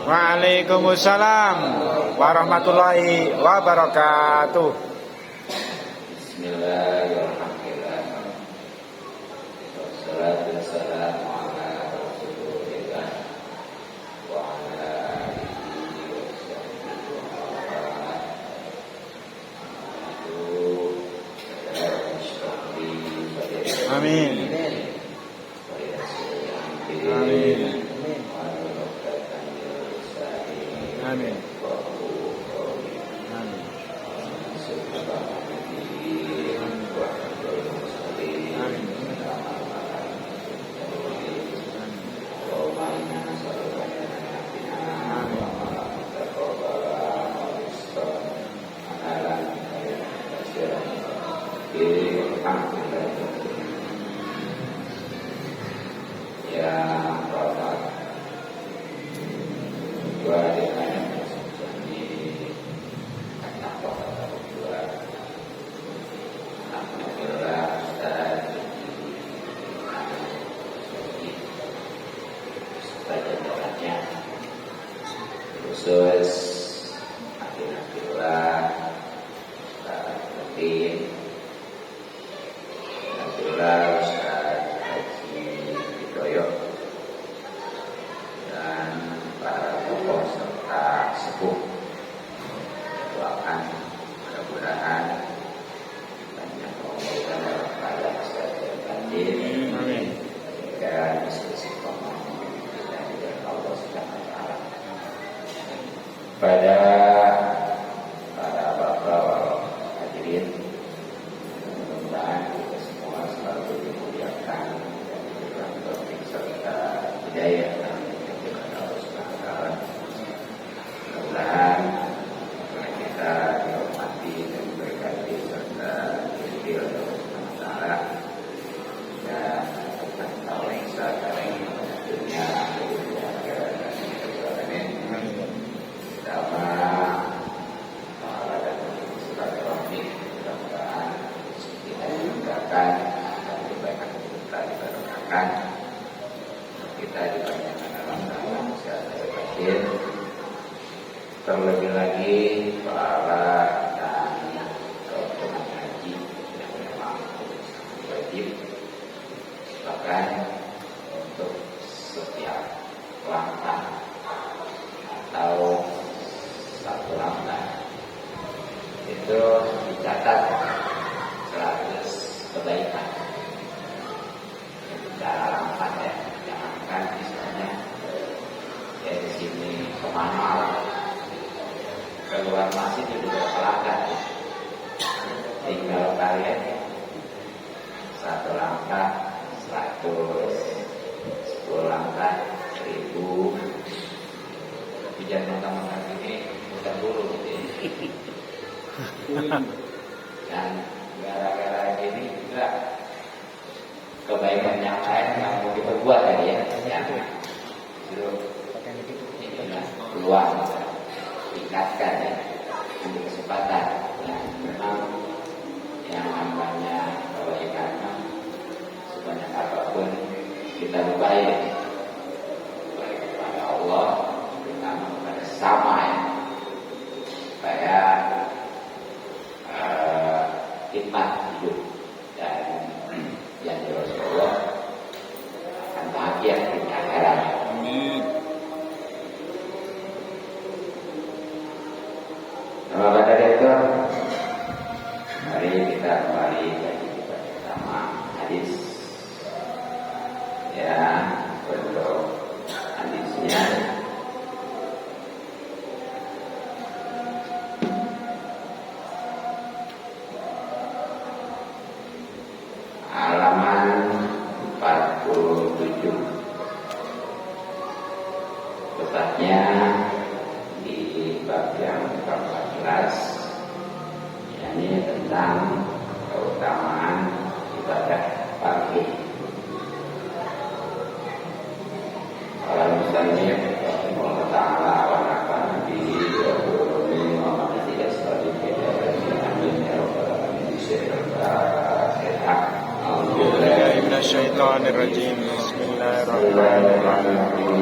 Waalaikumsalam warahmatullahi wabarakatuh. Bismillahirrahmanirrahim. Wassalatu wassalamu ala Rasulillah wa ala alihi wa sahbihi wa man Amin. Amin. Amin. khusus Alhamdulillah rutin Alhamdulillah Ustaz Haji Widoyo dan para tokoh serta sepuh doakan mudah-mudahan banyak Allah pada kesehatan batin dan diskusi dari Allah Subhanahu wa taala. Pada para bapak hadirin, mudah-mudahan kita semua selalu dimuliakan dan diberikan taufik serta hidayah dari Allah Subhanahu wa taala. Mudah-mudahan kita dihormati dan diberkati serta diridhoi oleh Allah Subhanahu wa taala dan tahu yang sekarang dunia sama dan silaturahmi, mudah-mudahan kita dimudahkan dan diberikan kita diberkakan, kita dibanyakan dalam kesehatan batin, terlebih lagi para dan teman haji yang memang wajib, bahkan untuk setiap langkah atau satu langkah itu dicatat 100 kebaikan. Cara langkah ya, jangankan misalnya dari sini ke Manal, keluar masjid itu juga kelangkah. Tinggal kalian satu langkah 100, 10 langkah 1000. Tapi jangan mentang-mentang ini bukan dulu gitu ya. Dan gara-gara ini juga kebaikan yang lain yang mau diperbuat tadi ya. Itu inilah peluang tingkatkan ya, ini kesempatan. Yang memang yang namanya kebaikan sebanyak apapun kita berbaik kepada Allah, terutama kepada sama ya, supaya hikmat hidup dan yang Rasulullah akan bahagia di akhirat. Amin. Maka dari itu, mari kita kembali kaji kita bersama hadis ya, untuk hadisnya halaman 47, tepatnya di bab yang ke-14, yakni tentang keutamaan ibadah pagi. Kalau misalnya Allah Ta'ala wa nafa'ana bihi wa ulumi wa ma tidak sebaliknya amin ya rabbal alamin. Alhamdulillah. Minasyaitonir Minasyaitonirrajim. Bismillahirrahmanirrahim.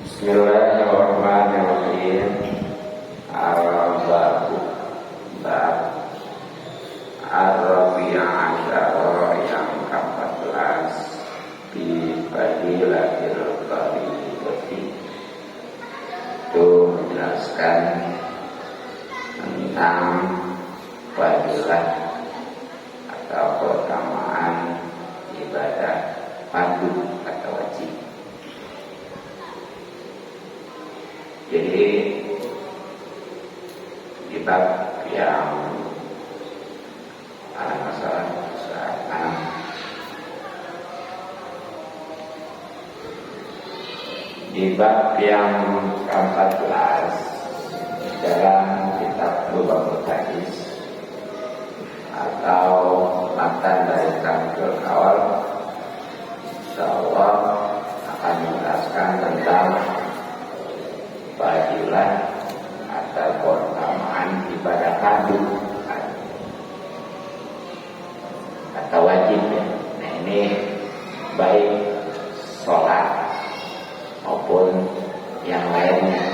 Bismillahirrahmanirrahim. Al-Bab Ar-Rabi'ah Asyara yang ke-14 di Fadilatil Qaribati, itu menjelaskan tentang fadilah atau keutamaan ibadah fardu atau wajib. Jadi di bab yang ada masalah saat di bab yang ke-14 dalam kitab Lubabul Hadis atau matan dari Kamil Awal, insyaallah akan menjelaskan tentang fadilah atau keutamaan ibadah fardu atau wajib ya. Nah ini baik sholat maupun yang lainnya,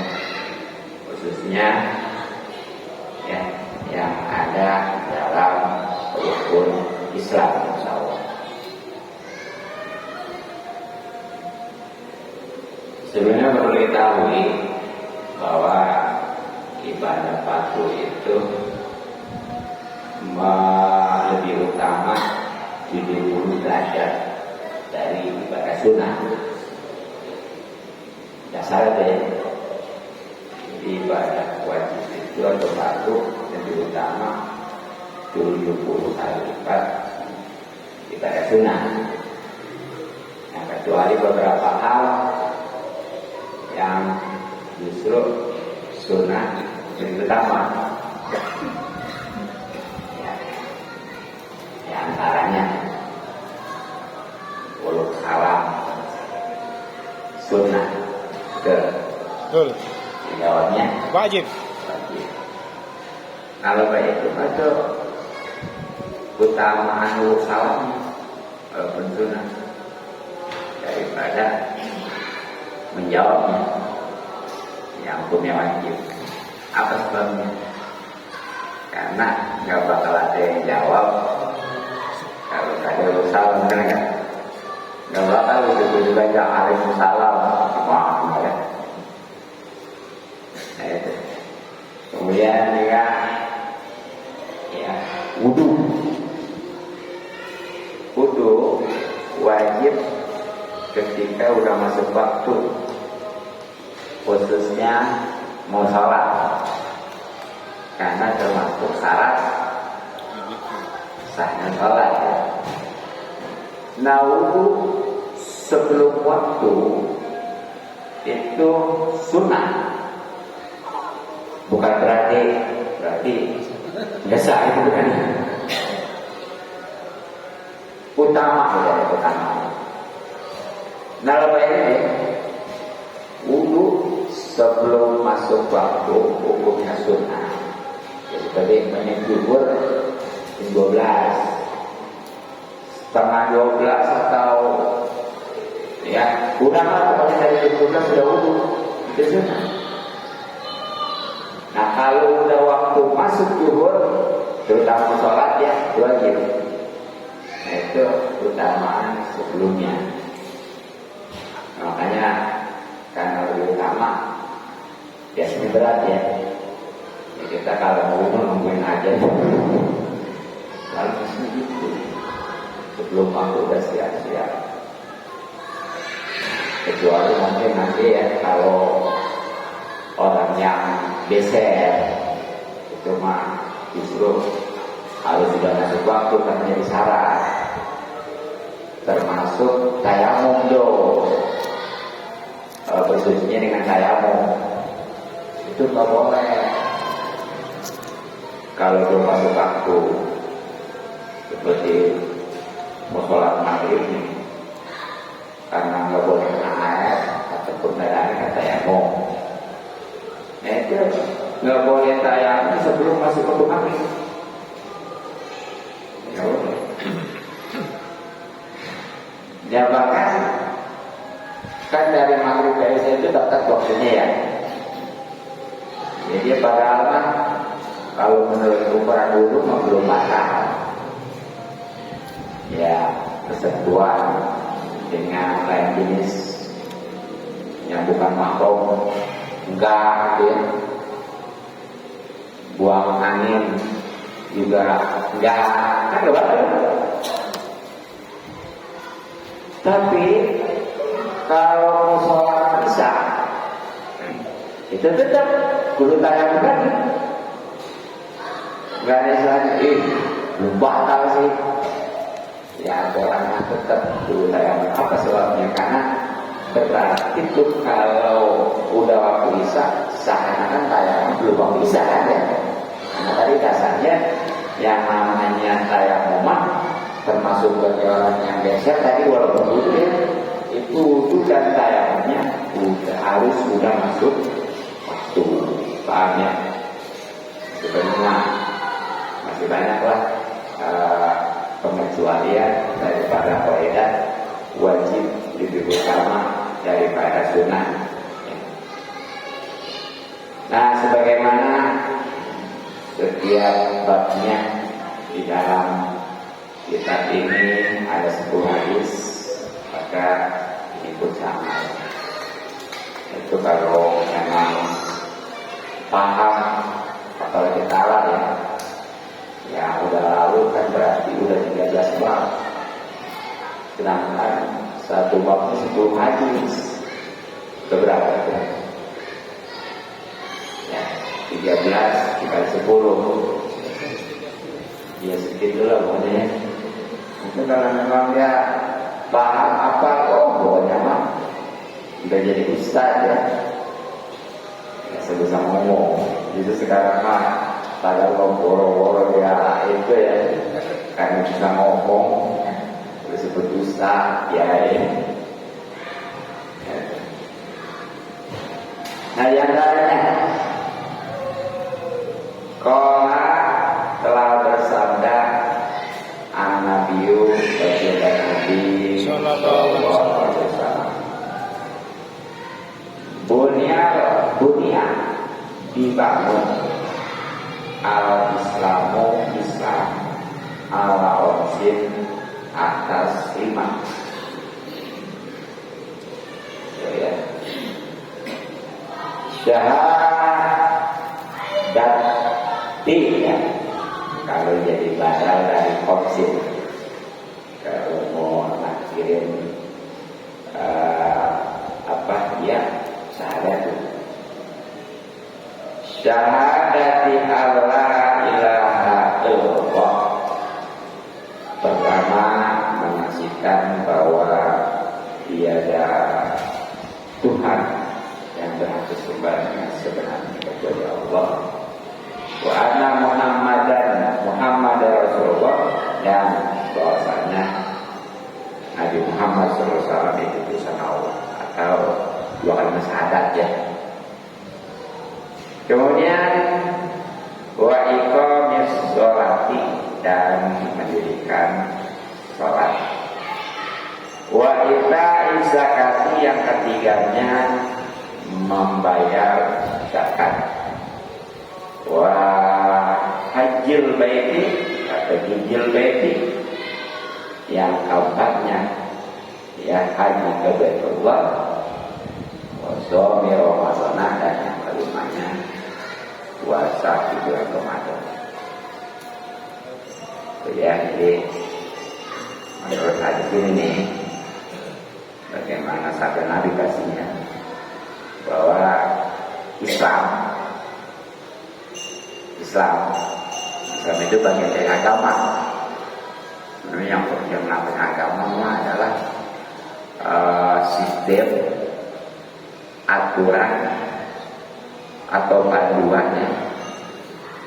khususnya ya yang ada dalam rukun Islam, insyaallah. Sebenarnya perlu diketahui bahwa ibadah fardu itu lebih utama 70 derajat dari ibadah sunnah. Dasarnya ibadah wajib itu atau fardu lebih utama 70 kali lipat ibadah sunnah. Nah, kecuali beberapa hal yang justru sunnah lebih utama. Di antaranya uluk salam sunnah, Betul. jawabnya Wajib. wajib. Kalau baik itu utamaan uluk salam walaupun sunnah daripada menjawabnya yang hukumnya wajib. Apa sebabnya? Karena nggak bakal ada yang jawab kalau ada usaha, bener kan? Nggak bakal itu baca Waalaikumsalam, wah, ya. Nah itu. Kemudian juga ya wudu wajib ketika udah masuk waktu, khususnya mau sholat, karena termasuk syarat sahnya sholat ya. Nah wudu sebelum waktu itu sunnah, bukan berarti biasa itu bukan. Utama ya, utama. Nah lepas ini wudu sebelum masuk waktu hukumnya sunnah. Jadi tadi banyak zuhur 12, setengah 12 atau ya kurang lah, pokoknya dari 12 sudah wudu, itu sunnah. Nah kalau udah waktu masuk zuhur, terutama sholat ya wajib. Nah itu utamaan sebelumnya. Makanya karena lebih utama biasanya berat ya. Kita kalau mau nungguin aja lalu gitu. Sebelum waktu udah siap-siap. Kecuali mungkin nanti ya kalau orang yang beser itu mah justru harus sudah masuk waktu karena jadi syarat. Termasuk tayamum bersucinya dengan tayamum itu nggak boleh kalau belum masuk waktu. seperti mau sholat maghrib nih, karena nggak boleh kena air ataupun dari kata tayamum. Nah itu nggak boleh tayamum sebelum masuk waktu maghrib. Ya boleh. Ya bahkan kan dari maghrib ke isya itu dekat waktunya ya. Jadi padahal kan kalau menurut ukuran dulu belum matang. Ya bersentuhan dengan lain jenis yang bukan mahram, enggak gitu ya. Buang angin juga enggak, kan enggak boleh. Tapi kalau sholat isya itu tetap kudu tayamum kan? Enggak ada istilahnya, belum batal sih. Ya orangnya tetap dulu tayamum. Apa sebabnya? Karena berarti itu kalau udah waktu isya seakan-akan tayamum belum waktu isya kan ya. Karena tadi dasarnya yang namanya tayamum termasuk bagi orang yang geser tadi walaupun itu ya, itu dan tayamumnya harus sudah masuk waktu. Paham ya? Sebenarnya masih banyak lah pengecualian daripada kaidah wajib lebih utama daripada sunnah. Nah, sebagaimana setiap babnya di dalam kitab ini ada 10 hadis, maka ikut sama. Itu kalau memang paham apalagi taala ya. Ya udah lalu kan berarti udah 13 bab. Sedangkan satu babnya 10 hadis. Berapa itu? Ya, 13 dikali 10. Ya segitulah pokoknya. Itu kalau memang dia paham apa, pokoknya mah udah jadi ustaz ya. Ya sebisa ngomong. Jadi sekarang mah padahal kalau boro-boro ya itu ya karena bisa ngomong disebut ustaz ya ini. Nah yang lainnya Qala telah bersabda An-Nabiyu baginda Nabi sallallahu alaihi wasallam, Bunia dibangun al-Islamu Islam ala orsin atas iman. Ya. Syahadati ya. Kalau jadi badal dari orsin, kalau mau nakhirin syahadati Allah ilaha illallah. Pertama, menyaksikan bahwa tiada Tuhan yang berhak disembah dengan sebenarnya kecuali Allah. Wa anna Muhammad Rasulullah, dan bahwasanya Nabi Muhammad SAW itu utusan Allah, atau dua kalimat syahadat ya. Kemudian wa iqamis sholati, dan mendirikan sholat. Wa ita'i zakati, yang ketiganya membayar zakat. Wa hajjil baiti atau hijil baiti, yang keempatnya ya haji ke Baitullah. Wa shaumi Ramadan, dan yang kelimanya puasa di bulan Ramadan. Ya, jadi menurut hadis ini nih, bagaimana sabda Nabi kasihnya bahwa Islam itu bagian dari agama. Sebenarnya yang namanya agama adalah sistem aturan atau panduannya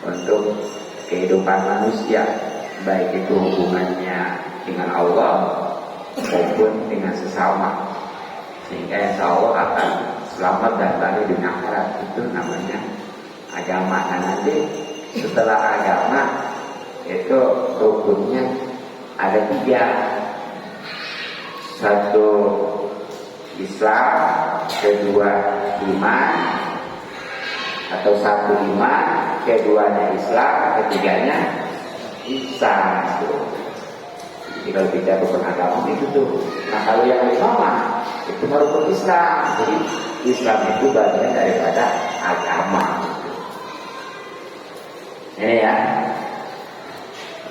untuk kehidupan manusia baik itu hubungannya dengan Allah maupun dengan sesama, sehingga insya Allah akan selamat dan balik di akhirat. Itu namanya agama. Nah nanti setelah agama itu rukunnya ada 3. Satu Islam, kedua iman, atau satu iman, keduanya Islam, ketiganya ihsan. Jadi kalau kita rukun agama itu tuh. Nah kalau yang 5 itu rukun Islam. Jadi Islam itu bagian daripada agama. Ini ya.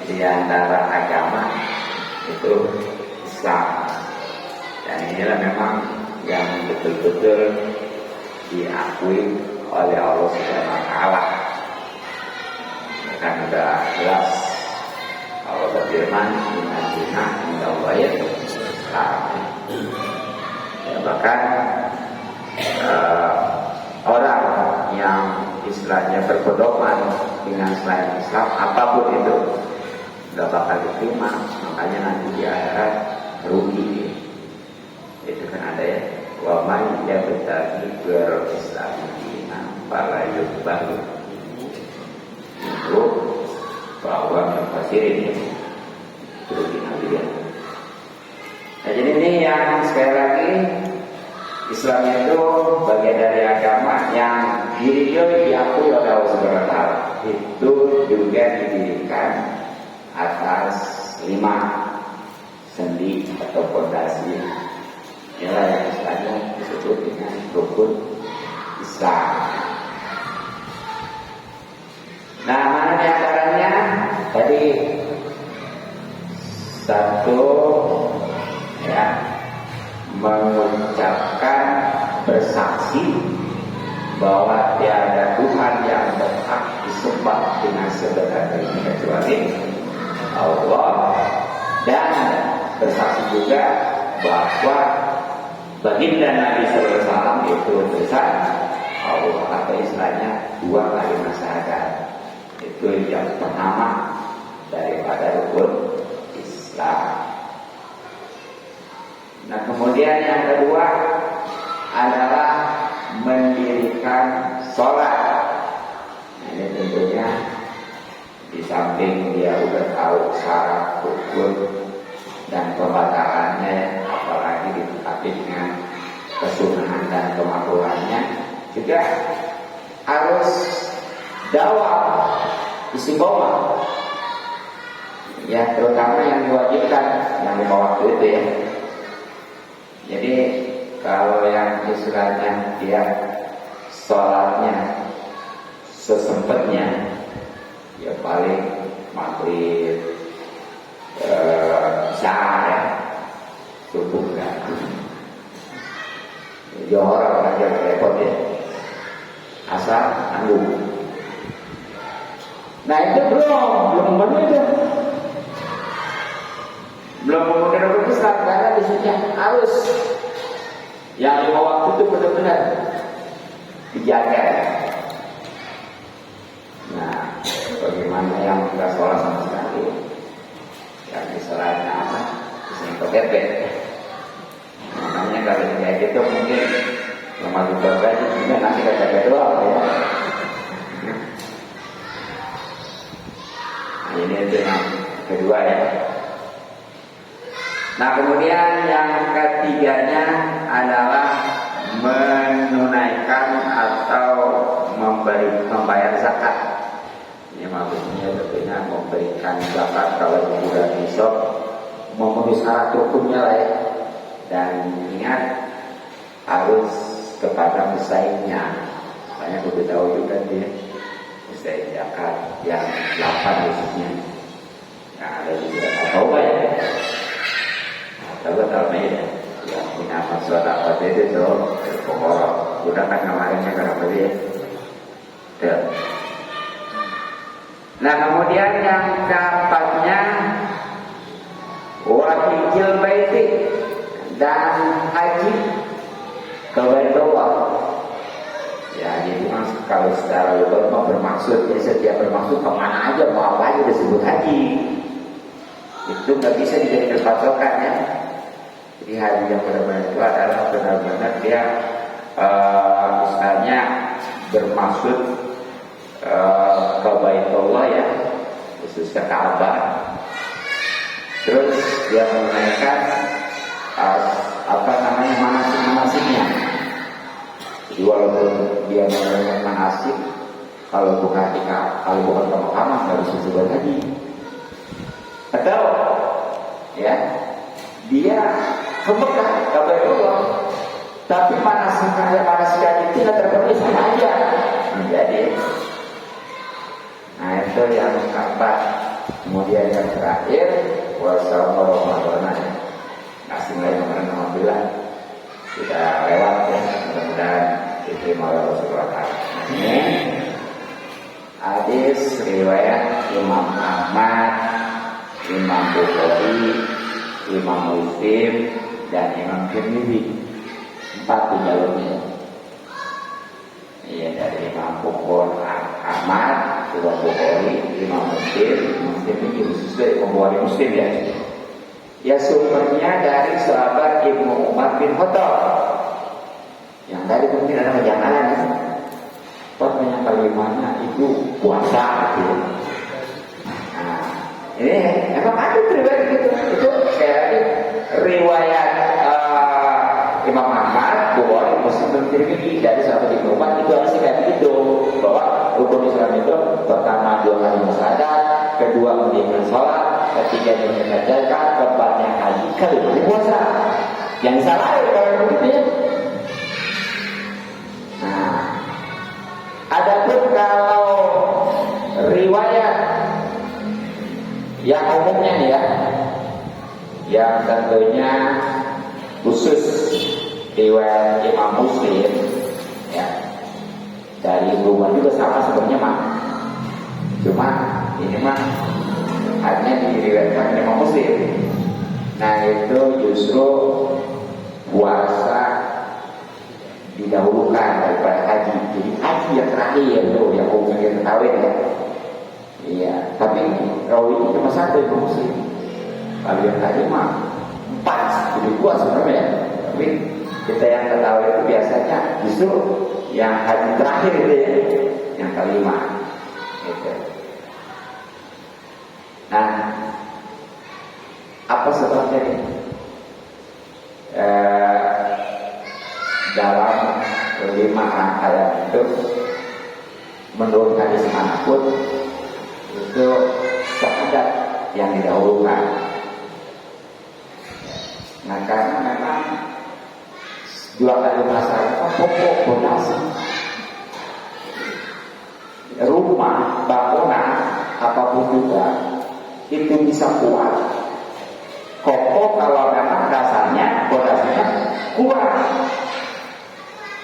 Jadi antara agama itu Islam. Dan inilah memang yang betul-betul diakui oleh Allah Subhanahu wa taala. Kan sudah jelas Allah berfirman, "Inna dina indallahi Islam." Ya, bahkan orang yang istilahnya berpedoman dengan selain Islam apapun itu nggak bakal diterima, makanya nanti di akhirat rugi. Itu kan ada ya, wa man yabtaghi ghairal Islam dinan fala yuqbalu. Itu bahwa mufasirin itu rugi nanti ya. Nah jadi ini yang sekali lagi Islam itu bagian dari agama yang dirinya diakui oleh Allah Subhanahu wa taala. Itu juga didirikan atas 5 sendi atau fondasi. Inilah yang istilahnya disebut dengan rukun Islam. Nah, mana di antaranya? Tadi 1 ya, mengucapkan bersaksi bahwa tiada Tuhan yang berhak disembah dengan sebenar-benarnya kecuali Allah, dan bersaksi juga bahwa baginda Nabi sallallahu alaihi wasallam itu besar Allah, atau istilahnya 2 kalimat syahadat. Itu yang pertama daripada rukun Islam. Nah kemudian yang kedua adalah mendirikan sholat. Ini tentunya di samping dia udah tahu syarat, rukun dan pembatalannya, apalagi ditetapi dengan kesunahan dan kemakruhannya, juga harus dakwah istiqomah. Ya terutama yang diwajibkan yang 5 waktu itu ya. Jadi kalau yang istilahnya dia sholatnya sesempatnya, ya paling maghrib, isya ya, subuh enggak. Jadi orang aja repot ya, asal nanggung. Nah itu belum memenuhi itu. Belum memenuhi rukun Islam, karena disini harus yang 5 waktu itu benar-benar dijaga. Nah, bagaimana yang kita sholat sama sekali? Yang istilahnya apa? Disini kebebek. Makanya kalau kayak gitu mungkin lemah juga juga nanti kita jaga doang ya. Nah, ini itu yang kedua ya. Nah kemudian yang ketiganya adalah menunaikan atau membayar zakat. Ini maksudnya tentunya memberikan zakat kalau bulan nisab, memenuhi syarat rukunnya lah ya. Dan ingat harus kepada pesaingnya. Makanya kita tahu juga dia pesaing zakat yang 8 khususnya. Nah ada juga tahu ya. Tahu ya, yang punya masalah apa itu tuh, pokok gunakan kemarinnya kenapa dia? Nah kemudian yang keempatnya wahijil baiti, dan haji ke Baitullah. Ya jadi mas kalau secara lugas bermaksud, ya setiap bermaksud kemana aja mau apa aja disebut haji. itu nggak bisa dijadikan patokan ya. Jadi haji yang benar-benar itu adalah benar-benar dia misalnya bermaksud ke Baitullah ya, khusus ke Ka'bah. Terus dia menunaikan manasik-manasiknya. Jadi walaupun dia menunaikan manasik, kalau bukan ke Mekah nggak bisa juga haji. Atau ya dia ke Mekah ke Baitullah, tapi manasik haji itu nggak terpenuhi sama aja. Jadi, nah itu yang keempat. Kemudian yang terakhir, puasa Ramadan. Kasih mulai kemarin alhamdulillah sudah lewat ya, mudah-mudahan diterima oleh Rasulullah. Ini hadis riwayat Imam Ahmad, Imam Bukhari, Imam Muslim, dan Imam Tirmidzi. 4 jalurnya. Iya, dari Imam Ahmad, Imam Bukhari, Imam Muslim ini khusus dari Bukhari Muslim ya. Ya sumbernya dari sahabat Ibnu Umar bin Khattab. Yang tadi mungkin ada kejanggalan ya. Pokoknya kalimatnya itu puasa gitu. Nah, ini emang ada riwayat gitu. Itu kayak riwayat Imam Ahmad, Bukhari, Muslim, Tirmidzi dari sahabat Ibnu Umar itu harus kayak gitu, bahwa rukun Islam itu pertama 2 kali syahadat, kedua mendirikan sholat, ketiga menunaikan zakat, keempatnya haji, kelima puasa. Yang salah kalau begitu ya. Nah, adapun kalau riwayat yang umumnya nih ya, yang tentunya khusus riwayat Imam Muslim ya, dari hubungan juga sama sebenarnya mah, cuma ini mah hanya diriwayatkan Imam Muslim. Nah itu justru puasa didahulukan daripada haji. Jadi haji yang terakhir tuh yang umumnya kita tahu ya. Iya, tapi rawi itu cuma 1 Imam Muslim. Kalau yang tadi mah 4, jadi kuat sebenarnya ya. Tapi kita yang ketahui itu biasanya justru yang haji terakhir itu ya, yang kelima gitu. Nah, apa sebabnya ini? Dalam 5 rangkaian itu, menurut hadis manapun itu syahadat yang didahulukan. Nah karena memang 2 kali masa pokok fondasi rumah, bangunan, apapun juga itu bisa kuat kokoh kalau memang dasarnya fondasinya kuat.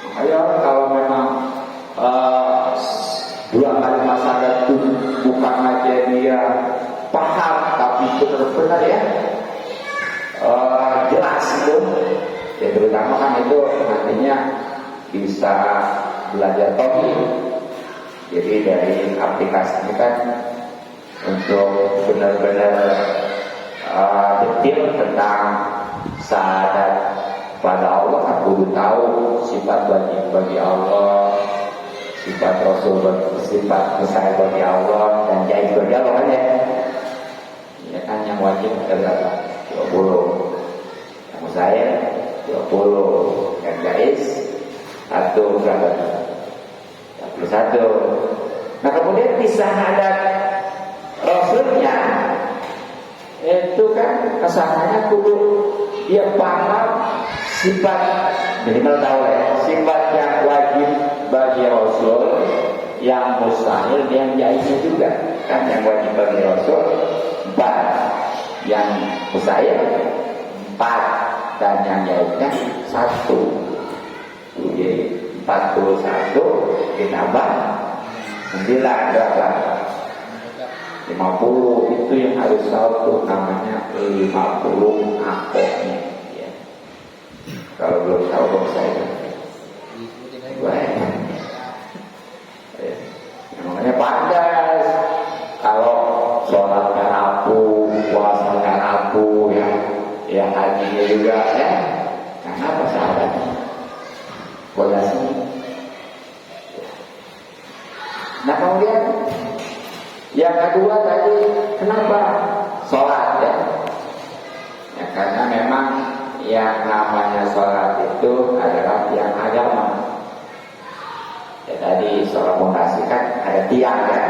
Makanya kalau memang 2 kali masa itu bukan aja dia paham tapi benar-benar ya jelas itu ya, terutama kan itu nantinya bisa belajar tauhid. Jadi dari aplikasi ini kan untuk benar-benar detail tentang syahadat pada Allah, kan kudu tahu sifat wajib bagi Allah, sifat Rasul, sifat besar bagi Allah, dan jaiz bagi Allah kan ya. Ya kan yang wajib ada berapa? 20. Yang saya 20. Yang jaiz 1 berapa? 31. Nah kemudian di syahadat Rasulnya itu kan kesananya kudu dia paham sifat, minimal tahu ya, sifat yang wajib bagi Rasul, yang mustahil, yang jaiznya juga kan. Yang wajib bagi Rasul 4, yang mustahil 4, dan yang jaiznya 1. Jadi 41 ditambah 9 berapa? 50. Itu yang harus tahu tuh, namanya 50 akoknya ya. Kalau belum tahu kok saya namanya padas. Kalau sholatnya rapuh, puasanya rapuh ya hajinya juga ya. Karena apa sahabat? Fondasi. Nah kemudian yang kedua tadi, kenapa sholat ya? Ya karena memang yang namanya sholat itu adalah tiang agama. Ya tadi sholat fondasi kan ada tiang ya.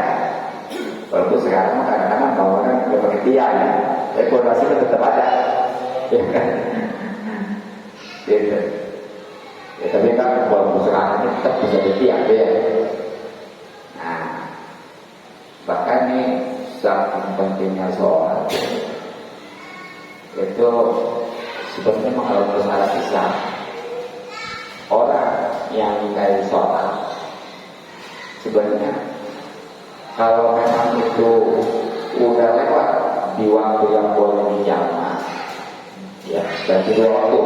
Walaupun sekarang kadang-kadang bangunan udah pakai tiang ya, tapi fondasinya tetap ada. Ya kan? Gitu. Ya tapi kan walaupun sekarang ini tetap bisa ada tiang ya. Nah, bahkan ini saking pentingnya sholat itu sebenarnya mengalami masalah Islam. Orang yang ingkari sholat sebenarnya kalau memang itu udah lewat di waktu yang boleh dijamaah, ya berarti 2 waktu.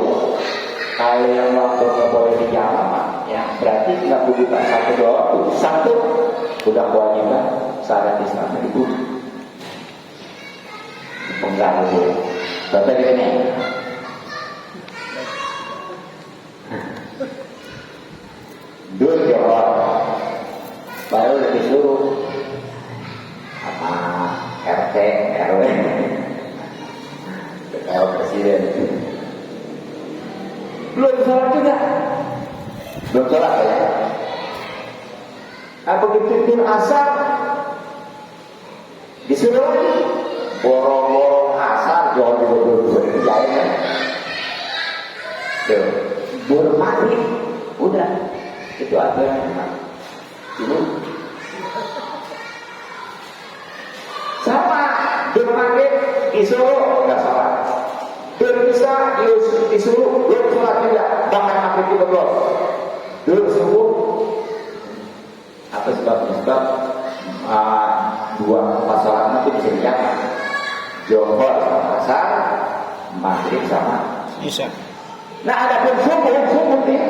Kalau yang waktu nggak boleh dijamaah, ya berarti nggak bukan 1-2 waktu. 1 udah kewajiban syarat Islamnya dibunuh. Pengganggu. Contoh ini. Dua jawab baru disuruh sama RT RW kalau presiden belum sholat juga, belum sholat ya. Apa begitu asar disuruh lagi borong-borong asar jual dua jalan tuh baru maghrib udah itu aturan ini sama bermaghrib disuruh nggak sholat, berbisa disuruh belum sholat juga, bahkan maghrib juga belum. Dulu subuh apa sebabnya? Sebab 2 sholat nanti bisa dijamak, Johor sama asar, maghrib sama isya. Nah ada pun subuh nih.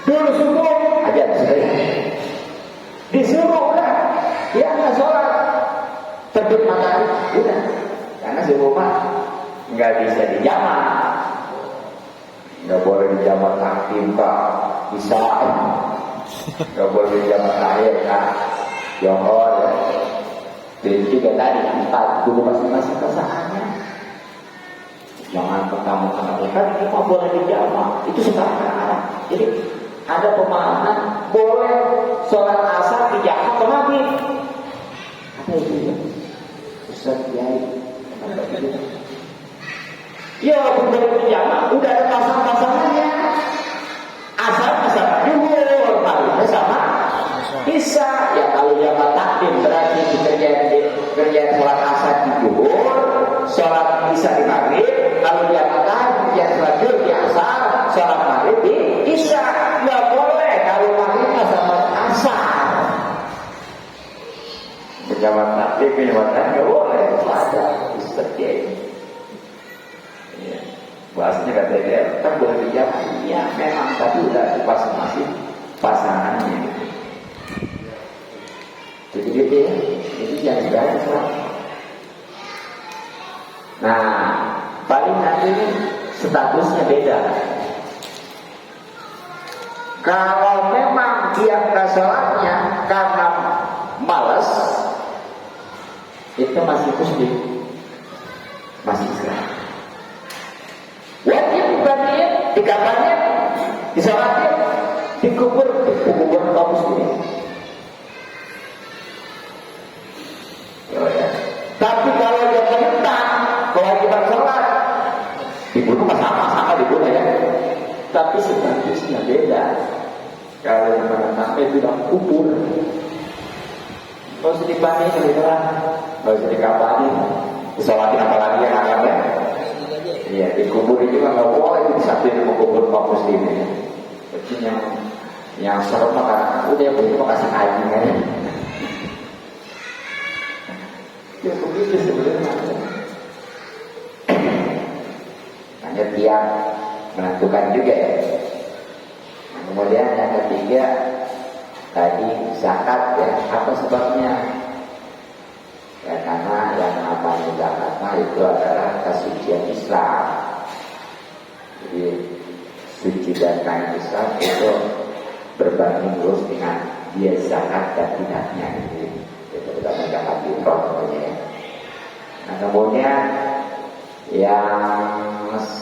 Dulu subuh aja disuruh udah dia nggak sholat, terbit matahari udah, karena subuh mah nggak bisa dijamak, nggak boleh dijamak takdim kak bisa, nggak boleh dijamak akhir kak Johor ya. Dan juga tadi 4 dulu masing-masing pasangannya. Jangan pertama-tama kan ini mah boleh dijamak, itu sekarang. Jadi ada pemahaman boleh sholat asar dijamak ke maghrib. Apa itu ya? Ustaz Kiai. Ya boleh dijamak, udah ada pasang-pasangannya. Asar zuhur, maghribnya sama bisa. Ya kalau jamak takdim berarti kerjaan sholat asar di zuhur, sholat isya di maghrib. Kalau dia katakan yang selanjutnya di asar, sholat maghrib di isya. Nggak boleh kalau maghrib sama asar. Berjalan takdir penyebatan nggak boleh. Ada seperti ini. Ya. Bahasanya kata dia kan boleh dijawab. Ya memang tapi udah pas masih pasangannya. Jadi gitu ya. Jadi jangan berani. Nah. Paling nanti ini statusnya beda. Kalau memang dia sholatnya karena malas, itu masih muslim, masih Islam. Wajib dibantuin, dikabarnya, disolatin, dikubur kaum muslimin. Ya. Tapi kalau dia menentang kewajiban sholat, dibunuh sama dibunuh ya. Tapi statusnya beda. Kalau yang menentang itu sudah kubur. Kalau sedih panik lah, kalau sedih kapanin, disolatin apalagi yang agamanya. Iya, dikubur itu kan nggak boleh, itu disatuin sama kubur kaum muslimin. Jadi yang serem maka udah yang begitu kasih aja kan. Ya begitu sebenarnya. Hanya tiang menentukan juga ya. Nah, kemudian yang ketiga tadi zakat ya, apa sebabnya? Ya karena yang namanya zakat itu adalah kesucian Islam. Jadi suci dan kain Islam itu berbanding lurus dengan dia zakat dan tidaknya. Itu terutama zakat fitrah tentunya ya. Nah kemudian yang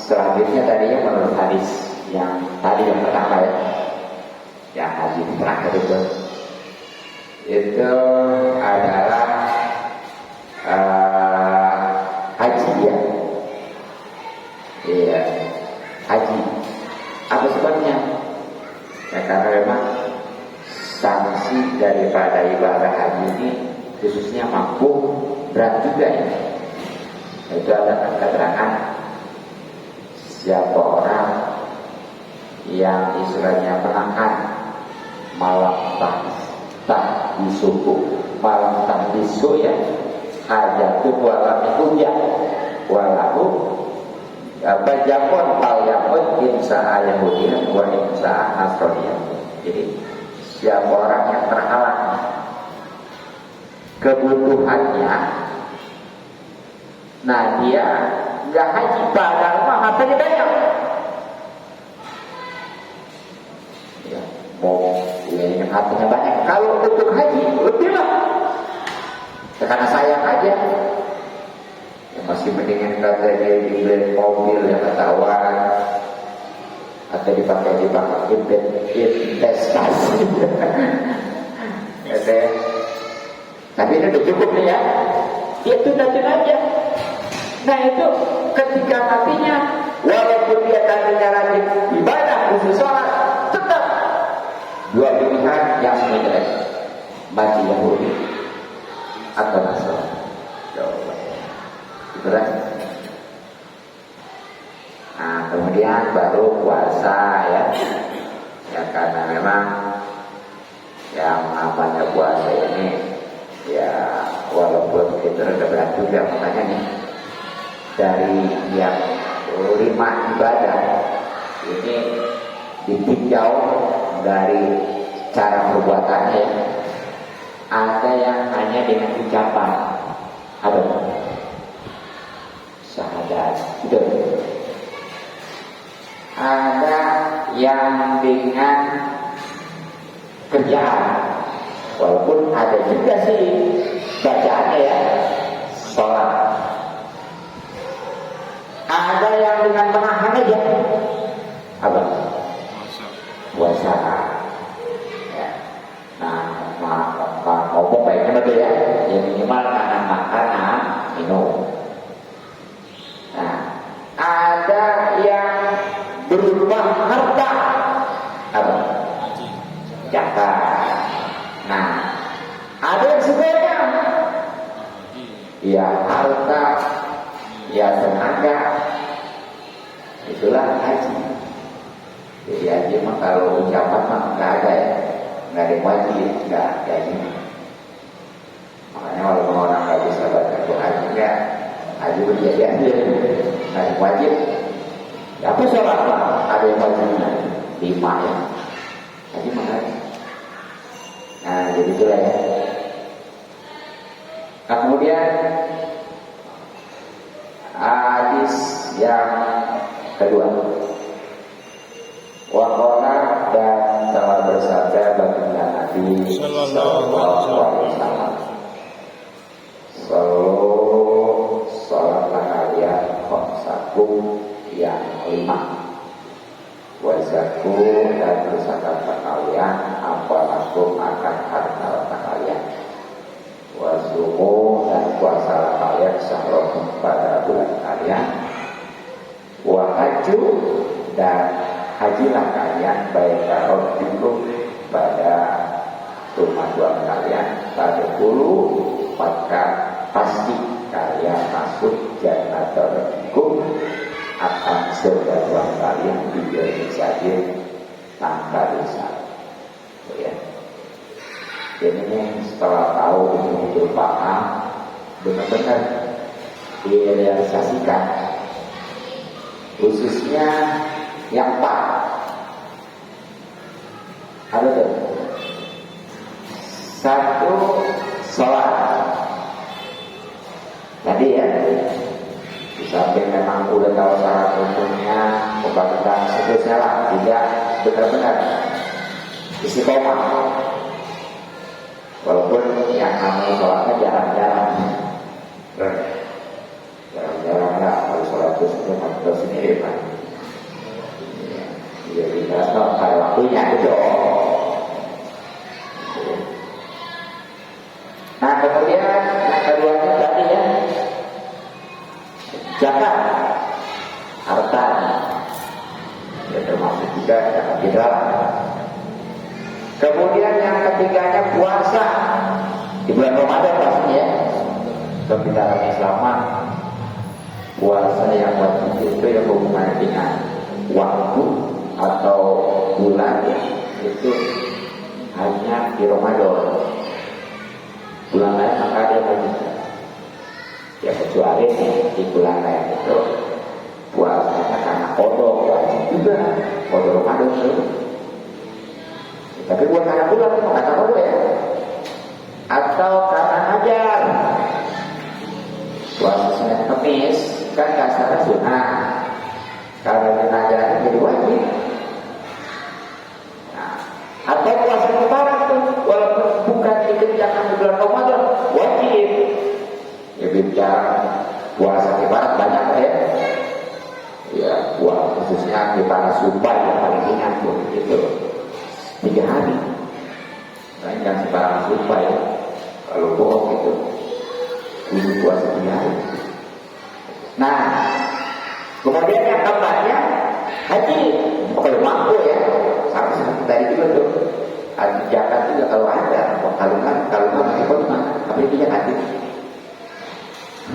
selanjutnya tadinya menurut hadis yang tadi yang pertama ya, yang hadis terakhir itu adalah haji ya. Iya, haji. Apa sebabnya? Ya, karena memang sanksi daripada ibadah haji ini khususnya mampu berat juga ya. Itu ada keterangan siapa orang yang istilahnya menahan malam tak disuku, malam tak disu ya, hajatu walam ya, walahu bajapun palyapun insa Yahudian wa insa Nasranian. Jadi siapa orang yang terhalang kebutuhannya, nah dia nggak haji padahal mah hartanya banyak. Ya, mau dia hartanya banyak. Kalau untuk haji lebih lah. Karena sayang aja. Ya, masih mendingan katanya dibeli mobil yang ketahuan atau dipakai investasi. Tapi ini udah cukup nih ya. Itu nanti aja. Nah itu ketika matinya, walaupun dia tadinya rajin ibadah khusus sholat, tetap dua pilihan yang jelek, mati Yahudi atau Nasrani. Itu kan. Nah kemudian baru puasa ya, ya karena memang yang namanya puasa ini ya walaupun itu ada berat juga, makanya nih dari yang 5 ibadah ini ditinjau dari cara perbuatannya. Ada yang hanya dengan ucapan, ada syahadat, betul. Ada yang dengan kerjaan, walaupun ada juga sih bacaannya ya, sholat. Ada yang dengan menahan aja, apa? Puasa. Ya. Nah, ngomong baiknya betul ya, ya minimal karena makan, minum. Nah, ada yang berupa harta, apa? Zakat. Nah, ada yang sebenarnya, ya harta, ya tenaga, itulah haji. Jadi haji mah kalau ucapan mah nggak ada ya, nggak ada yang wajib, nggak kayak gini. Makanya kalau orang nggak bisa baca Quran juga, haji berjadi aja, nggak ada yang wajib. Ya, apa sholat mah ada yang wajibnya 5 ya, haji mah nggak ada. Nah jadi itulah ya. Nah kemudian hadis yang kedua, waqala dan telah bersabda baginda Nabi sallallahu alaihi wasallam, salatlah kalian khamsakum yang 5, wa zaku dan bersabda kalian apalakum akan harta kalian, wasumu dan puasalah kalian sahrohum pada bulan kalian, wahaju dan hajilah kalian baiklah rabbikum pada rumah Tuhan kalian, pada dulu maka pasti kalian masuk jannah rabbikum, akan surga Tuhan kalian dijamin saja tanpa dosa. Ya. Jadi ini setelah tahu betul-betul paham, benar-benar direalisasikan, khususnya yang 4 ada tuh 1 sholat, dan tadi ya. Di samping memang udah tahu syarat hukumnya, pembangkitan seterusnya lah, tidak benar-benar istiqomah. Walaupun yang namanya sholatnya jarang-jarang, jarang-jarang lah. Kalau sholat itu sudah sendiri kan. Ya jelas dong, pada waktunya gitu. Nah kemudian yang keduanya tadi ya, zakat harta, ya termasuk juga zakat fitrah. Kemudian yang ketiganya puasa di bulan Ramadan pastinya ya. Dalam Islam puasa yang wajib itu yang berhubungan dengan waktu atau bulan ya, itu hanya di Ramadan. Bulan lain maka dia wajib. Ya kecuali di bulan lain itu puasanya karena kodok wajib juga, kodok Ramadan itu. Tapi buat karena bulan itu kata kodok ya, atau karena hajar. Puasa Senin Kamis kan kasarnya sunnah, kalau hajar jadi wajib. Atau puasa lebaran tuh, walaupun bukan dikerjakan di bulan Ramadan, wajib. Ya bicara puasa lebaran banyak ya. Ya, puasa khususnya di para sumpah yang paling ingat tuh, gitu. 3 hari. Nah, jangan sembarang sumpah ya. Kalau bohong itu, kudu puasa 3 hari. Nah, kemudian yang keempatnya haji. Kalau mampu ya. Sama seperti tadi juga tuh, haji zakat juga kalau ada, kalau nggak tapi itu yang haji.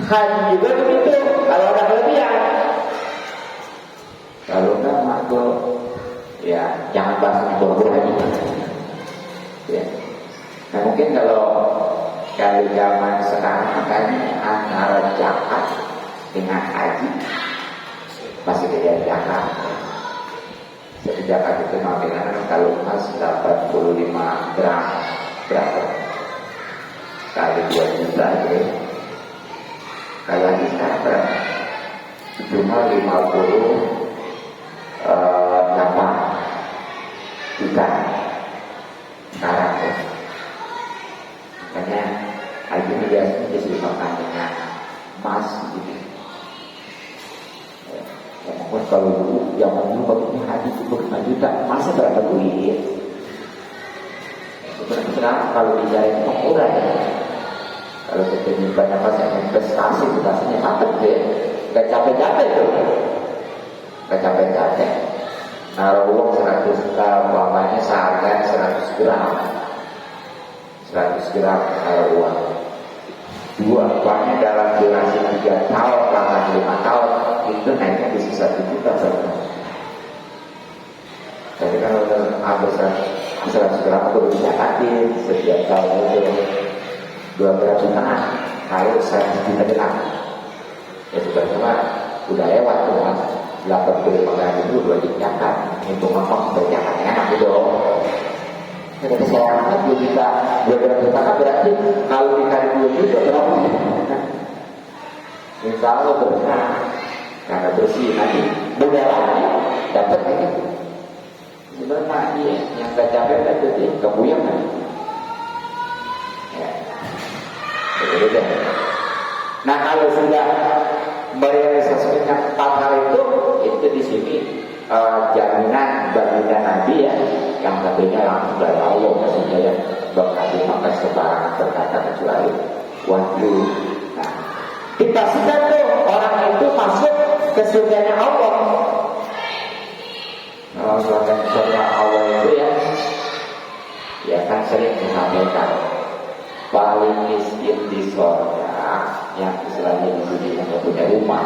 Haji juga begitu, kalau ada kelebihan. Kalau nggak mampu, ya jangan bahas buru-buru haji. Ya. Nah mungkin kalau zaman sekarang makanya antara zakat dengan haji masih beda zakat. Jadi zakat itu nominal kalau emas 85 gram berapa? Kali 2 juta gitu. Kalau di sekarang cuma 58 juta sekarang tuh. Makanya haji ini biasanya disebutkan dengan emas gitu. Namun kalau dulu yang dulu haji itu 5 juta, masa berapa duit? Sebenarnya kalau dicari murah ya. Kalau kita banyak pasang investasi itu rasanya mantap deh, gak capek-capek tuh, gak capek-capek. Naruh uang 100 gram, umpamanya seharga 100 gram, 100 gram naruh uang. Uangnya dalam durasi 3 tahun, bahkan 5 tahun itu naiknya bisa 1 juta saja. Jadi kalau ambil 100 gram itu dizakatin setiap tahun itu 2,5 juta. Kalau 100 juta gram, ya cuma udah lewat tuh mas. 85 gram itu 2 juta zakat. Itu ngomong sebagai zakatnya enak gitu. Jadi seorang 2 juta, 2 juta berarti kalau dikali 2 juta berapa? Insya Allah berkah karena bersih nanti mudah lagi dapat ini. Sebenarnya yang gak capek itu sih kebuyang kan. Ya, begitu deh. Nah kalau sudah merealisasikan 4 hal itu di sini jaminan baginda Nabi ya, yang tentunya langsung dari Allah maksudnya ya, berkati maka sebarang berkata kecuali wahyu. Nah, dipastikan tuh orang itu masuk ke surganya Allah. Kalau surga Allah itu ya kan sering disampaikan paling miskin di surga yang istilahnya di dunia yang punya rumah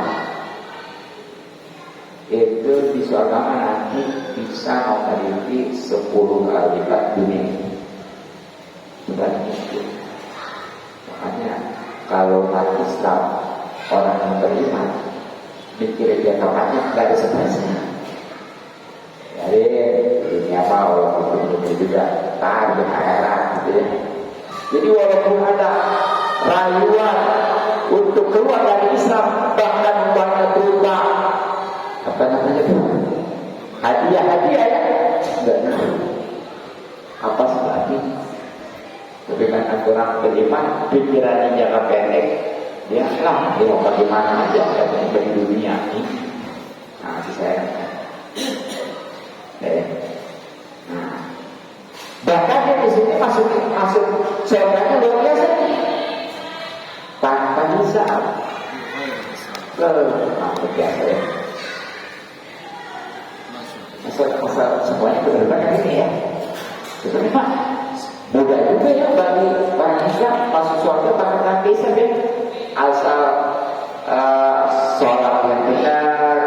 itu di surga nanti bisa memiliki 10 kali lipat dunia. Sudah miskin. Makanya kalau umat Islam orang yang beriman mikir dia kapannya nggak ada sebabnya. Jadi dunia mau walaupun dunia juga tahan dengan akhirat gitu ya. Jadi walaupun ada rayuan untuk untuk keluar dari Islam, bahkan membuatnya berubah apa namanya itu hadiah ya, enggak apa sebabnya? Tapi karena kurang beriman, pikirannya jangka pendek, dia mau bagaimana aja katanya bagi dunia ini. Nah, saya nah, bahkan dia di sini masuk surganya luar biasa tanpa hisab. Luar biasa ya. Masa semuanya benar-benar ini ya. Sebenarnya mah mudah juga ya bagi Islam masuk surga tanpa hisab ya. Asal sholat yang benar,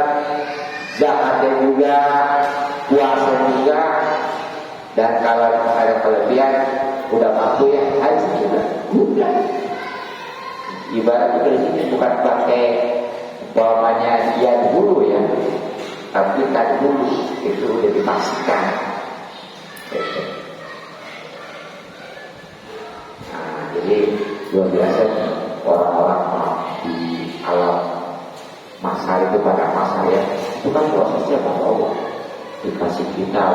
zakatnya juga, puasa juga, dan kalau ada kelebihan udah mampu ya haji juga udah. Ibarat dari sini bukan pakai umpamanya dia dulu ya, tapi kan dulu itu udah dipastikan. Nah, jadi luar biasa orang-orang di alam masa itu pada masa ya, itu kan prosesnya bahwa dikasih kita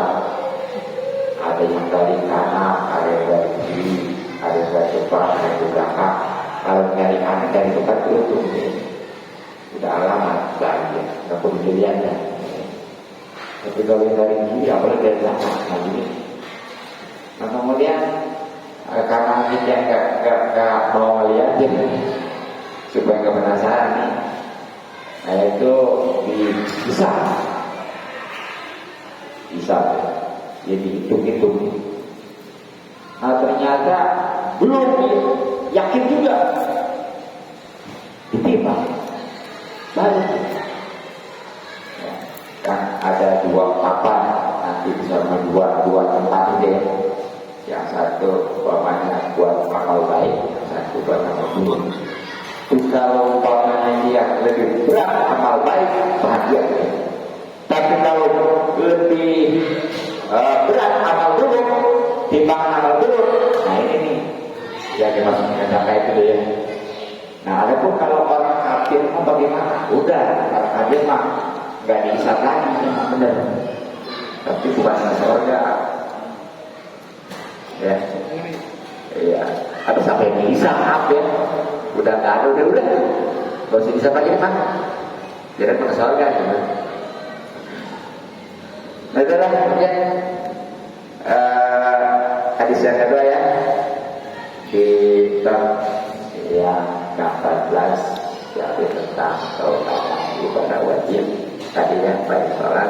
ada yang dari kanan, ada yang dari kiri, ada yang dari depan, ada yang dari belakang. Kalau dari kanan dari depan itu udah alamat lagi, nggak perlu dilihat ya. Tapi kalau yang dari kiri, apalagi dari belakang, nah gini. Nah kemudian karena kita nggak mau ngeliatin supaya nggak penasaran nih, nah itu bisa jadi hitung-hitung. Nah ternyata belum yakin juga ditimbang baru ya, kan ada dua papan nanti bersama dua tempat itu ya. Yang satu umpamanya buat amal baik, yang satu buat amal buruk. Kalau umpamanya dia lebih berat amal baik, bahagia. Tapi kalau lebih berat amal buruk timbangan amal buruk, nah ini nih yang dimaksudkan kayak itu ya. Nah adapun kalau orang kafir mau bagaimana? Udah, orang kafir mah nggak dihisab lagi, memang benar. Tapi bukan surga. Ya, iya. Ada sampai dihisab ya. Udah nggak ada, udah. Gak usah dihisab lagi mah. Jadi ke surga gitu. Nah itulah kemudian hadis yang kedua ya, di bab yang ke-14 yaitu tentang keutamaan ibadah wajib. Tadinya baik sholat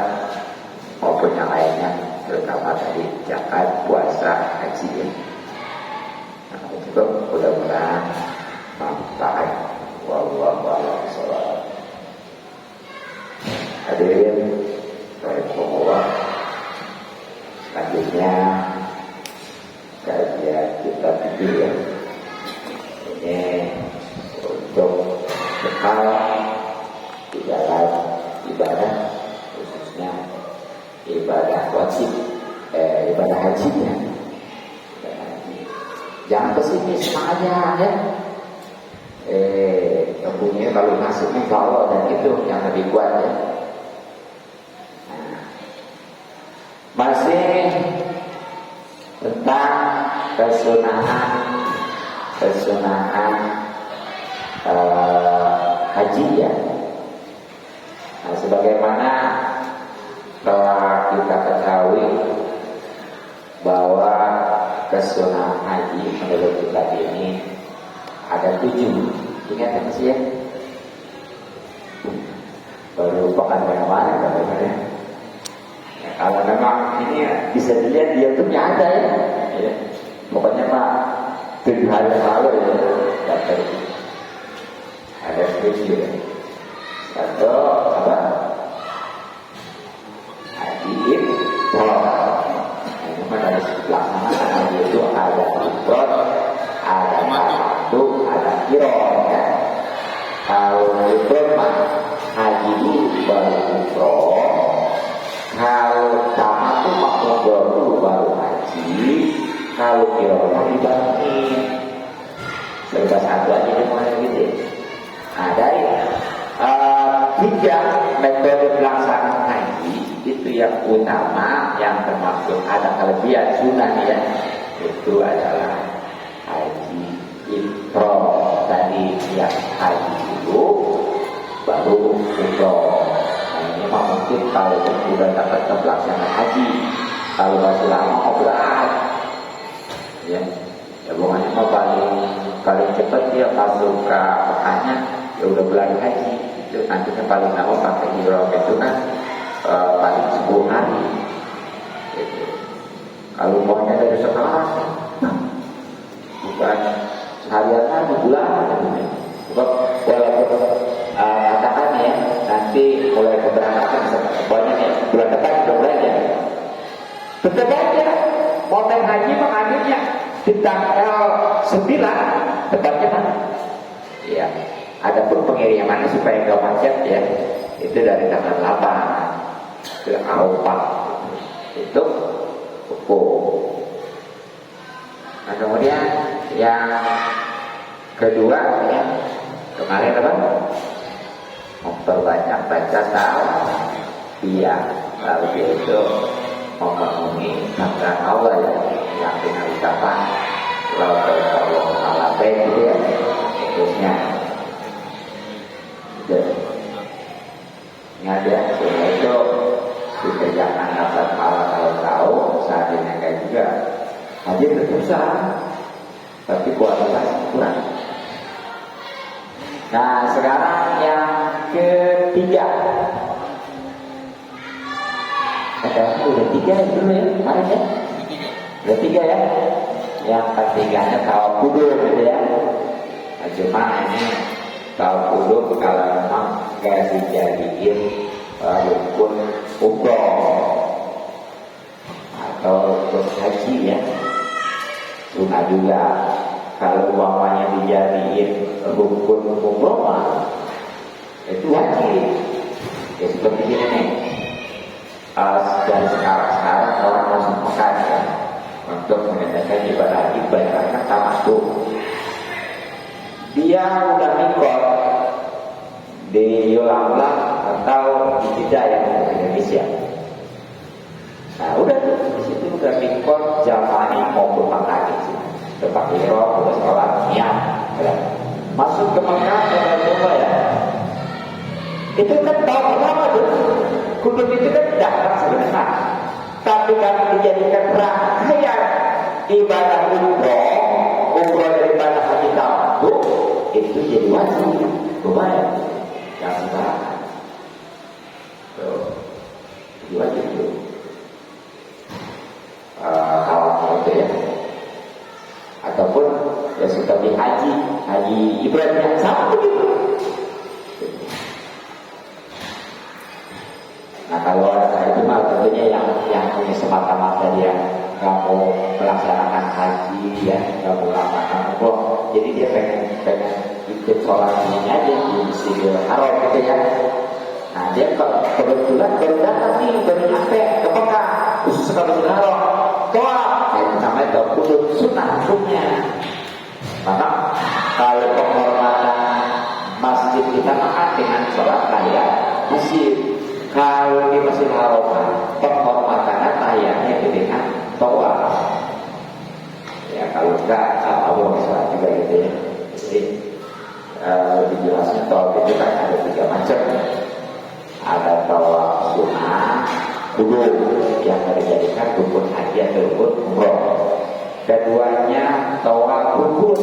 maupun yang lainnya, terutama tadi zakat, puasa, haji ya. Nah itu mudah-mudahan manfaat. Wallahu a'lam bishawab. Hadirin rahimahullah, selanjutnya kajian kita tidur ya. Ini untuk bekal di dalam ibadah, khususnya ibadah wajib, ibadah hajinya. Jangan pesimis aja ya. Tentunya kalau nasibnya kalau dan itu yang lebih kuat ya. Masih tentang kesunahan haji ya. Nah, sebagaimana telah kita ketahui bahwa kesunahan haji menurut kita ini ada 7. Ingat ya masih ya? Baru pekan kemarin katanya. Kalau memang ini bisa dilihat di YouTube-nya ada ya. Pokoknya mah 7 hari yang lalu ya. Ada skripsi ya. Satu apa? Haji sholat. Ini mah dari pelaksanaan haji itu ada ifrad, ada tamattu, ada qiran ya. Kalau ifrad mah haji baru ifrad. Kalau tamattu makna baru haji. Kalau qiran dibarengin. Serba satu aja dimana gitu. tiga metode pelaksanaan haji itu yang utama, yang termasuk ada kelebihan sunnah ya, itu adalah haji ifrad. Tadi yang haji dulu baru umroh. Nah ini mah mungkin kalau sudah dapat pelaksanaan haji, kalau masih lama berat ya, ya bukannya mah paling cepat dia masuk ke Mekahnya ya udah bulan haji itu, nantinya paling lama pakai ihram itu kan paling 10 hari gitu. Kalau maunya dari sekarang bukan seharian kan bulan sebab walaupun katakan ya nanti mulai keberangkatan banyak ya bulan depan sudah mulai ya, tetap aja mau naik haji mengajunya di tanggal 9 tepatnya kan ya. Adapun pengirimannya supaya nggak macet ya, itu dari tanggal 8 ke Arafah itu hukum. Nah kemudian yang kedua ya, kemarin apa? Memperbanyak baca talbiyah, lalu itu memenuhi panggilan Allah ya, yang dengan ucapan Allah Taala gitu ya, terusnya. Ada setelah itu dikerjakan asal kalau tahu saatnya kayak juga haji berusaha tapi kualitas kurang. Nah sekarang yang ketiga, udah 3 dulu ya kemarin ya, udah 3 ya. Yang ketiganya tawakkudu gitu ya. Nah, cuma ini tawakkudu kalau memang gak dijadiin rukun umroh atau rukun haji ya, sunnah juga. Kalau umpamanya dijadiin rukun umroh itu wajib ya, seperti ini nih. Dan sekarang orang masuk Mekah ya, untuk mengadakan ibadah haji bayarkan tamattu. Dia udah mikot di Yolamlah atau di Jeddah yang di Indonesia. Nah udah tuh di situ udah mikot jamaah mau pulang lagi sih. Tempat ihram udah sholat niat. Masuk ke Mekah coba ya. Itu kan tahun pertama tuh. Kudus itu kan datang sebenarnya. Tapi kalau dijadikan rangkaian ibadah umroh daripada haji tamattu, itu jadi wajib. Lumayan. Jangan salah. Jadi wajib itu. Kalau itu ya. Ataupun ya seperti haji ibadah yang sama begitu. Nah kalau ada itu mah tentunya yang punya semata-mata dia nggak mau melaksanakan haji ya, nggak mau melaksanakan umroh, jadi dia pengen ikut sholat ini aja di Masjidil Haram gitu ya. Nah dia kebetulan baru datang nih, baru nyampe ke Mekah, khusus ke Masjidil Haram, nah itu namanya tawakkudu sunnah hukumnya. Maka kalau penghormatan masjid kita makan dengan sholat tahiyat masjid. Kalau di Masjidil Haram penghormatannya tayangnya dengan tawaf. Ya kalau enggak Allah sholat juga gitu ya. Jadi lebih jelasnya tawaf itu kan ada 3 macam. Ada tawaf sunnah, qudum yang dijadikan rukun haji atau rukun umroh. Keduanya tawaf rukun,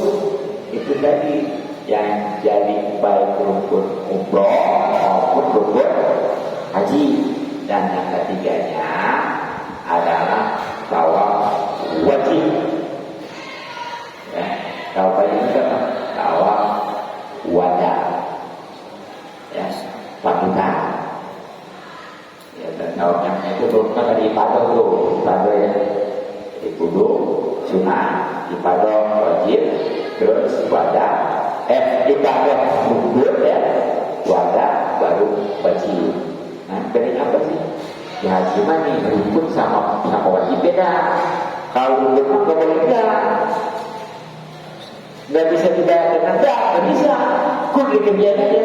itu tadi yang jadi baik rukun umroh maupun rukun haji. Dan yang ketiganya adalah tawaf wajib ya. Tawaf wajib itu apa? Tawaf wada ya, pamitan ya. Dan tawafnya itu rukun dari ibadah tuh, ibadah ya, kudu sunnah, ibadah wajib, terus wada ibadah rukun ya, wada baru wajib. Nah, bedanya apa sih? Ya haji mah nih rukun sama wajib beda. Kalau rukun nggak boleh nggak bisa tidak dengan nggak bisa. Kudu dikerjain aja.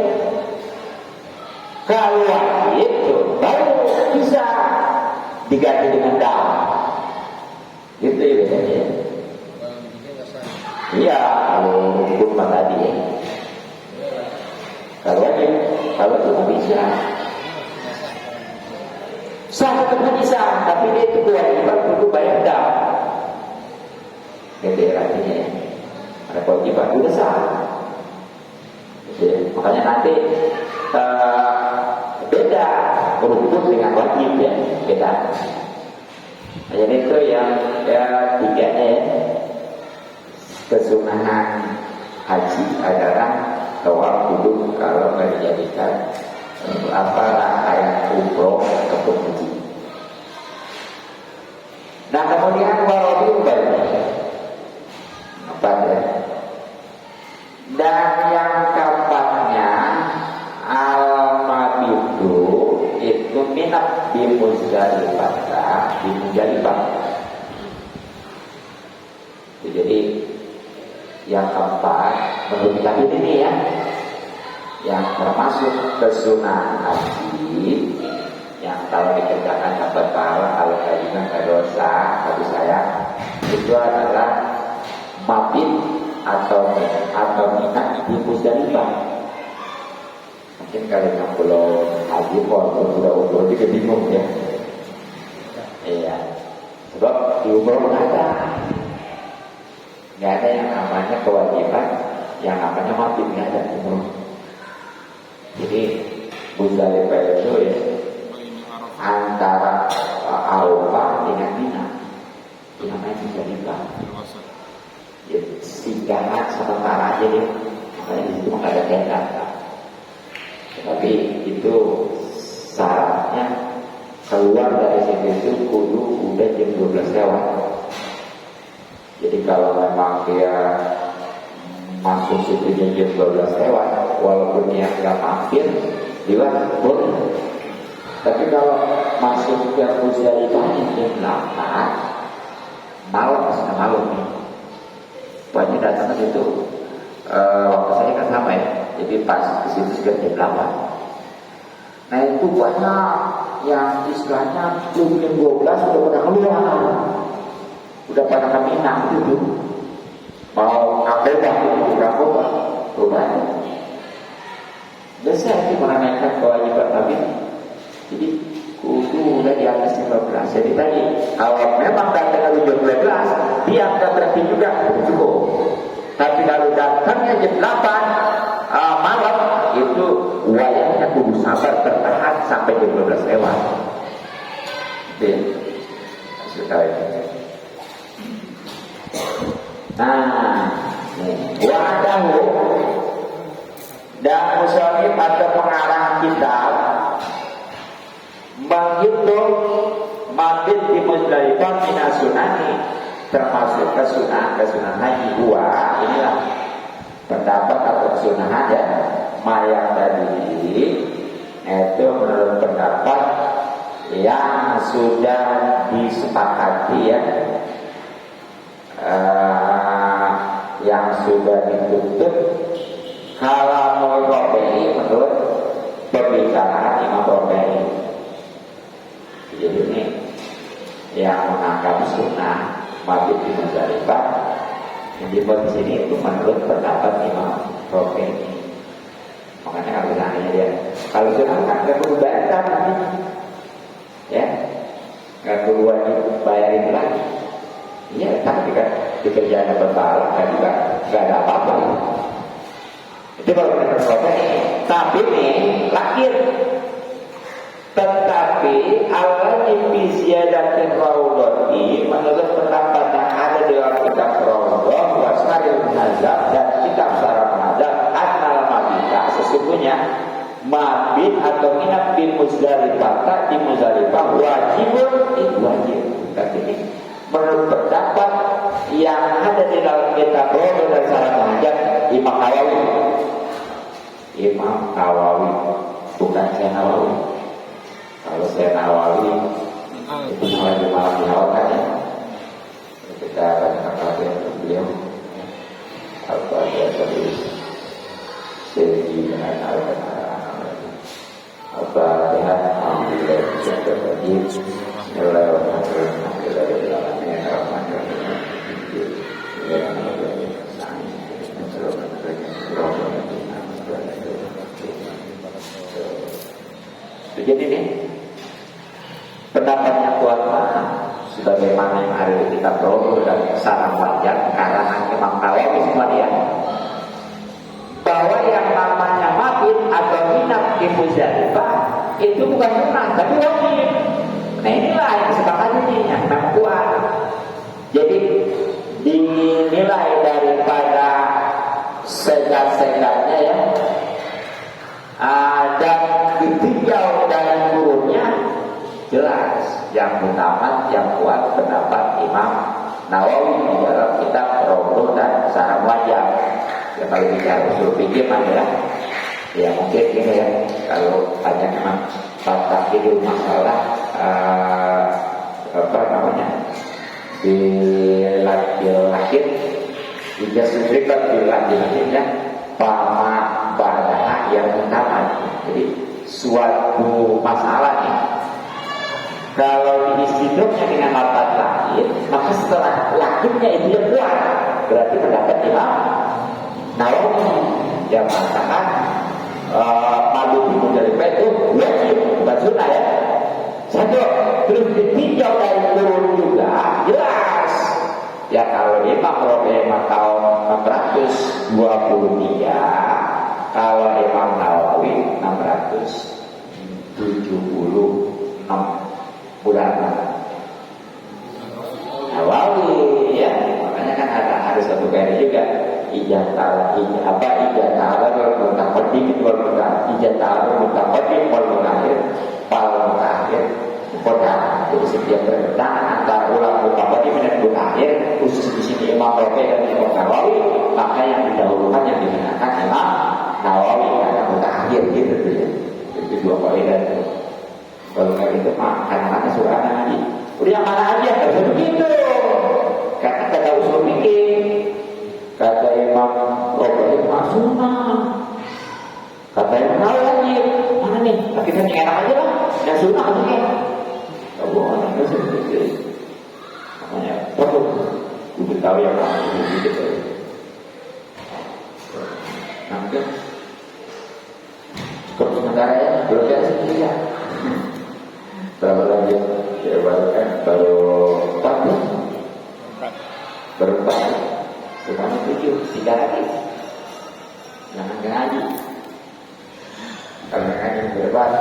Kalau wajib itu baru bisa diganti dengan dam. Gitu ya bedanya. Iya, kalau hukum tadi ya. Kalau wajib, kalau itu nggak bisa. Sah tetap bisa, tapi dia itu kewajiban perlu bayar dam. Gitu ya artinya ya. Ada kewajiban udah sah. Gitu. Makanya nanti beda rukun dengan wajib ya, beda. Jadi itu yang tiganya ya. Kesunahan haji adalah tawaf duduk kalau menjadikan rangkaian umroh ataupun haji. Nah kemudian warabi apa ya? Dan yang keempatnya al-mabidu itu minat di Muzdalifah. Jadi yang keempat menurut kita ini ya, yang termasuk kesunahan haji yang kalau dikerjakan dapat pahala, kalau tidak ada dosa, tapi saya itu adalah mabit atau minat di Muzdalifah. Mungkin kalian yang belum haji kalau sudah umroh juga bingung ya. Iya, sebab di umroh nggak ada yang namanya kewajiban, yang namanya mabit nggak ada umroh. Jadi Muzdalifah itu ya antara Arafah dengan Mina, itu namanya Muzdalifah. Ya, singgahan sementara aja deh, makanya di situ nggak ada tenda. Tapi itu syaratnya keluar dari situ itu kudu udah jam 12 lewat. Jadi kalau memang dia masuk situ jam 12 lewat, walaupun dia nggak mampir, dia boleh. Tapi kalau masuk ke Muzdalifah jam 8 malam, setengah malam nih. Banyak datang ke situ. Waktu saya kan sama ya. Jadi pas ke situ sekitar jam 8. Nah itu banyak yang istilahnya jam 12 udah pada keluar, udah pada keminang gitu. Mau ngapain itu berapa banyak. Biasa itu menanyakan kewajiban Nabi. Jadi kudu udah di atas 15. Jadi tadi kalau memang datang jam 12 dia akan berarti juga cukup. Tapi kalau datangnya jam 8 malam itu wayangnya kudu sabar bertahan sampai jam 12 lewat. Sudah itu. Nah, wadahu dan musannif atau pengarang kitab menghitung mabit di Muzdalifah minas sunani, termasuk kesunahan haji. Inilah pendapat atau kesunahan ya mayang tadi itu menurut pendapat yang sudah disepakati ya, yang sudah ditutup kalamul Rabi'i menurut pembicaraan Imam Rabi'i. Jadi ini yang menganggap sunnah mabit di Muzdalifah yang dibuat di sini itu menurut pendapat Imam Rabi'i. Makanya kalau seandainya dia kalau sunnah kan nggak perlu bayar nanti, ya nggak perlu wajib bayar itu lagi. Iya, tapi kan dikerjakan berpahala kan juga nggak ada apa-apa. Itu kalau menurut Rabi'i. Tapi nih lahir. Tetapi al-wajib bi ziyadatir raudhati menurut pendapat yang ada di dalam kitab Raudhah wa Saril Munazab dan kitab Saril Munazab annal mabita sesungguhnya mabit atau minat di Muzdalifah wajibun itu wajib. Ini menurut pendapat yang ada di dalam kitab Raudhah dan Saril Munazab Imam Nawawi bukan saya Nawawi. Kalau saya Nawawi itu lagi malam dihawakan ya. Kita banyak perhatian untuk beliau. Apa dia tulis segi dengan al-Quran. Al-Fatihah. Alhamdulillah kita bagi jadi nih pendapatnya Tuan Maha sebagaimana yang hari ini kita perlu dan sarang wajar karangan Imam Nawawi semua dia bahwa yang namanya mabit atau minat di Muzdalifah itu bukan sunnah tapi wajib. Nah inilah yang sepakat ini yang memang kuat. Jadi dinilai daripada segat-segatnya ya dan ditinjau dari turunnya jelas yang utama yang kuat pendapat Imam Nawawi di dalam kitab Rawduh dan Sarang Wajah. Ya kalau bicara usul fikih ya, ya mungkin gini ya, kalau banyak memang tatkil masalah apa namanya di lahir jika sebutkan di lahirnya pama badah yang utama. Jadi suatu masalah nih kalau diistidraknya dengan lafaz lahir, maka setelah lahirnya itu yang kuat, berarti pendapat Imam Nawawi yang mengatakan madu di Muzdalifah itu wajib bukan sunnah ya. Satu, terus ditinjau dari turun juga jelas. Ya kalau Imam Rabi tahun 623, kalau Imam Nawawi 676 bulan Nawawi ya. Makanya kan harus satu kali juga ijazah wal mutaqaddim wal mutaakhir, ijazah wal mutaqaddim wal mutaakhir, wal mutaakhir. Jadi setiap perbedaan antara ulama mutaqaddim dan mutaakhir, khusus di sini Imam Rabi dan Imam Nawawi, maka yang didahulukan yang digunakan Imam Nawawi karena mutaakhir gitu ya. Itu dua kaidah itu. Kalau kayak gitu mah kadang-kadang surah Nabi. Udah yang mana aja harus begitu. Karena kata usul fikih, kata Imam Rabi sunnah, kata Imam Nawawi mana nih? Kita yang enak aja lah, yang sunnah aja ya. Tahu orang itu sendiri. Makanya perlu untuk tahu yang mana gitu. Nanti kalau sementara ya belum ada sendiri ya. Berapa lagi? Ya baru 4 sekarang 7 3 lagi. Jangan ngaji. Kalau ngaji berdebat,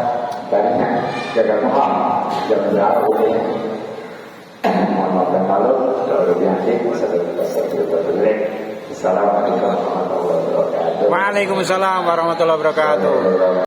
tadinya jaga mohon, jangan jauh ya. Mohon maaf dan malu, kalau lebih hati, Assalamualaikum warahmatullahi wabarakatuh. Waalaikumsalam warahmatullahi wabarakatuh.